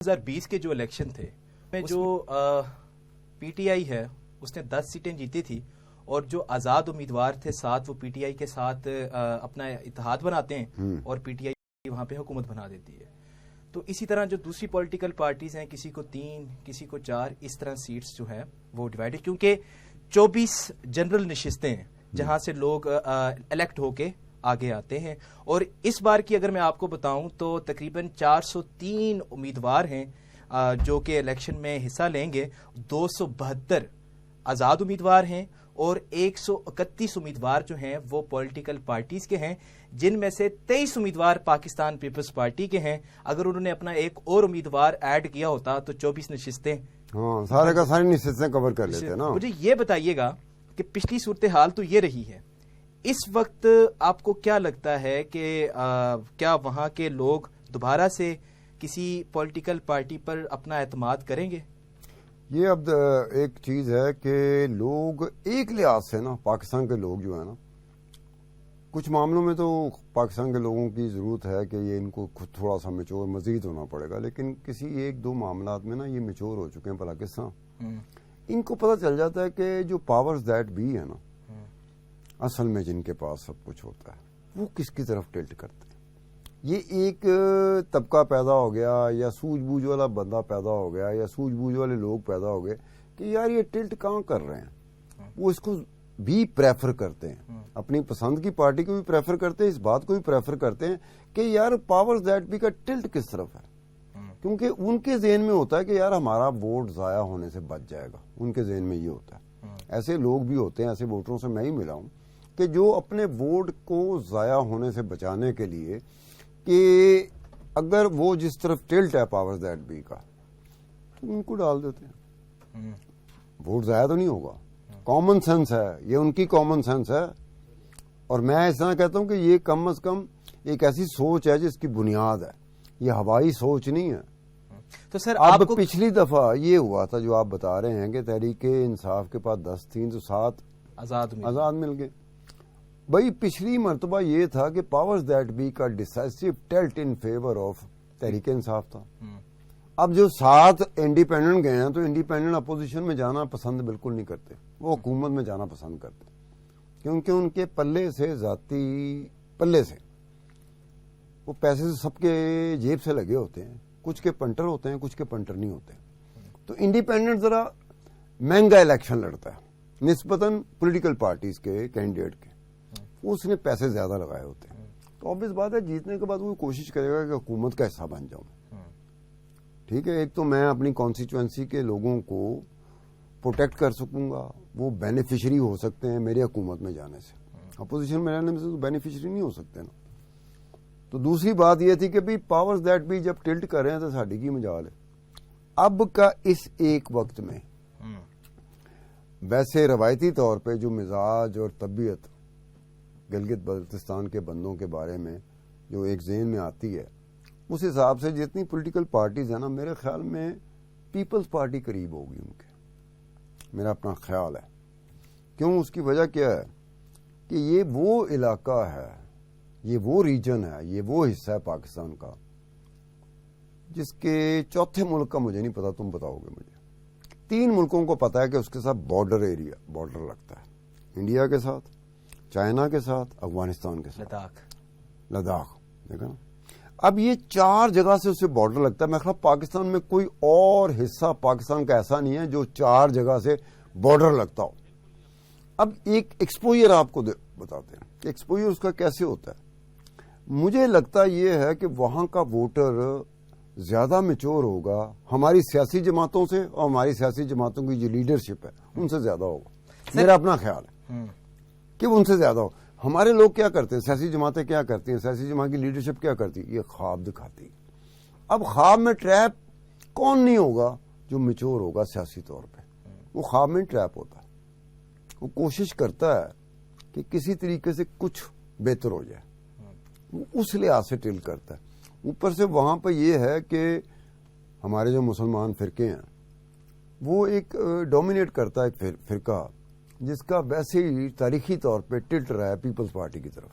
2020 के जो इलेक्शन थे में जो पीटीआई है उसने 10 सीटें जीती थी और जो आज़ाद उम्मीदवार थे 7 वो पीटीआई के साथ अपना इत्तेहाद बनाते हैं और पीटीआई वहाँ पे हुकूमत बना देती है। तो इसी तरह जो दूसरी पॉलिटिकल पार्टीज हैं किसी को 3 किसी को 4 इस तरह सीट्स जो हैं वो डिवाइडेड, क्योंकि 24 जनरल नशिस्तें हैं जहाँ से लोग इलेक्ट होके आगे आते हैं। और इस बार की अगर मैं आपको बताऊं तो तकरीबन 403 उम्मीदवार हैं जो कि इलेक्शन में हिस्सा लेंगे। 272 आज़ाद उम्मीदवार हैं और 131 उम्मीदवार जो हैं वो पॉलिटिकल पार्टीज के हैं, जिनमें से 23 उम्मीदवार पाकिस्तान पीपल्स पार्टी के हैं। अगर उन्होंने अपना एक और उम्मीदवार ऐड किया होता तो 24 नशिस्तें सारे का सारी नशिस्तें कवर कर लेते ना। मुझे ये बताइएगा कि पिछली सूरत हाल तो ये रही है, इस वक्त आपको क्या लगता है कि क्या वहाँ के लोग दोबारा से किसी पॉलिटिकल पार्टी पर अपना एतमाद करेंगे? ये अब एक चीज़ है कि लोग एक लिहाज से ना, पाकिस्तान के लोग जो है ना, कुछ मामलों में तो पाकिस्तान के लोगों की ज़रूरत है कि ये इनको खुद थोड़ा सा मैच्योर मज़ीद होना पड़ेगा, लेकिन किसी 1-2 मामलात में ना ये मैच्योर हो चुके हैं। भला किस्सा इनको पता चल जाता है कि जो पावर्स दैट भी है ना, असल में जिनके पास सब कुछ होता है वो किसकी तरफ टिल्ट करते हैं। ये एक तबका पैदा हो गया या सूझबूझ वाला बंदा पैदा हो गया या सूझबूझ वाले लोग पैदा हो गए कि यार ये टिल्ट कहाँ कर रहे हैं, वो इसको भी प्रेफर करते हैं, अपनी पसंद की पार्टी को भी प्रेफर करते हैं, इस बात को भी प्रेफर करते हैं कि यार पावर्स दैट बी का टिल्ट किस तरफ है, क्योंकि उनके ज़हन में होता है कि यार हमारा वोट ज़ाया होने से बच जाएगा। उनके ज़हन में ये होता है। ऐसे लोग भी होते हैं, ऐसे वोटरों से मैं ही मिला हूं कि जो अपने वोट को ज़ाया होने से बचाने के लिए कि अगर वो जिस तरफ टिल्ट है पावर्स दैट बी का तो उनको डाल देते हैं। वोट ज़ाया तो नहीं होगा, कॉमन सेंस है, ये उनकी कॉमन सेंस है। और मैं ऐसा कहता हूं कि ये कम अज कम एक ऐसी सोच है जिसकी बुनियाद है, ये हवाई सोच नहीं है। तो सर अब पिछली दफा ये हुआ था जो आप बता रहे हैं कि तहरीके इंसाफ के पास 10 थी तो 7 आजाद मिल गए। भाई पिछली मरतबा ये था कि पावर्स दैट बी का decisive tilt in favour of Tehreek-e Insaf था। अब जो 7 इंडिपेंडेंट गए हैं तो इंडिपेंडेंट अपोजिशन में जाना पसंद बिल्कुल नहीं करते, वो हुकूमत में जाना पसंद करते, क्योंकि उनके पल्ले से जाती पल्ले से वो पैसे सबके जेब से लगे होते हैं, कुछ के पंटर होते हैं, कुछ के पंटर नहीं होते। तो इंडिपेंडेंट जरा महंगा इलेक्शन लड़ता है निस्बतन पॉलिटिकल पार्टीज के कैंडिडेट के, उसने पैसे ज्यादा लगाए होते हैं। तो ऑब्वियस बात है जीतने के बाद वो कोशिश करेगा कि हुकूमत का हिस्सा बन जाऊं। ठीक है, एक तो मैं अपनी कॉन्स्टिट्यूएंसी के लोगों को प्रोटेक्ट कर सकूंगा, वो बेनिफिशियरी हो सकते हैं मेरी हुकूमत में जाने से, अपोजिशन में रहने से तो बेनिफिशियरी नहीं हो सकते ना। तो दूसरी बात यह थी कि भाई पावर्स दैट भी जब टिल्ट कर रहे हैं तो साड़ी की मजाल है। अब का इस एक वक्त में वैसे रवायती तौर पे जो मिजाज और तबीयत गिलगित बल्तिस्तान के बंदों के बारे में जो एक ज़हन में आती है, उस हिसाब से जितनी पॉलिटिकल पार्टीज है ना, मेरे ख्याल में पीपल्स पार्टी करीब होगी उनके, मेरा अपना ख्याल है। क्यों? उसकी वजह क्या है कि ये वो इलाका है, ये वो रीजन है, ये वो हिस्सा है पाकिस्तान का जिसके चौथे मुल्क का मुझे नहीं पता, तुम बताओगे मुझे। 3 मुल्कों को पता है कि उसके साथ बॉर्डर लगता है, इंडिया के साथ, चाइना के साथ, अफगानिस्तान के साथ, लद्दाख। देखा ना, अब ये 4 जगह से उसे बॉर्डर लगता है। मैं ख्याल पाकिस्तान में कोई और हिस्सा पाकिस्तान का ऐसा नहीं है जो 4 जगह से बॉर्डर लगता हो। अब एक एक्सपोजर आपको बताते हैं कि एक्सपोजर उसका कैसे होता है। मुझे लगता ये है कि वहां का वोटर ज्यादा मैच्योर होगा हमारी सियासी जमातों से, और हमारी सियासी जमातों की जो लीडरशिप है उनसे ज्यादा होगा, मेरा अपना ख्याल है कि वो उनसे ज्यादा हो। हमारे लोग क्या करते हैं, सियासी जमातें क्या करती हैं, सियासी जमात की लीडरशिप क्या करती है, ये ख्वाब दिखाती है। अब ख्वाब में ट्रैप कौन नहीं होगा जो मैच्योर होगा सियासी तौर पे, वो ख्वाब में ट्रैप होता है, वो कोशिश करता है कि किसी तरीके से कुछ बेहतर हो जाए, वो उस लिहाज से टिल करता है। ऊपर से वहां पर यह है कि हमारे जो मुसलमान फिरके हैं वो एक डोमिनेट करता है फिरका जिसका वैसे ही तारीखी तौर पे टिल्ट रहा है पीपल्स पार्टी की तरफ।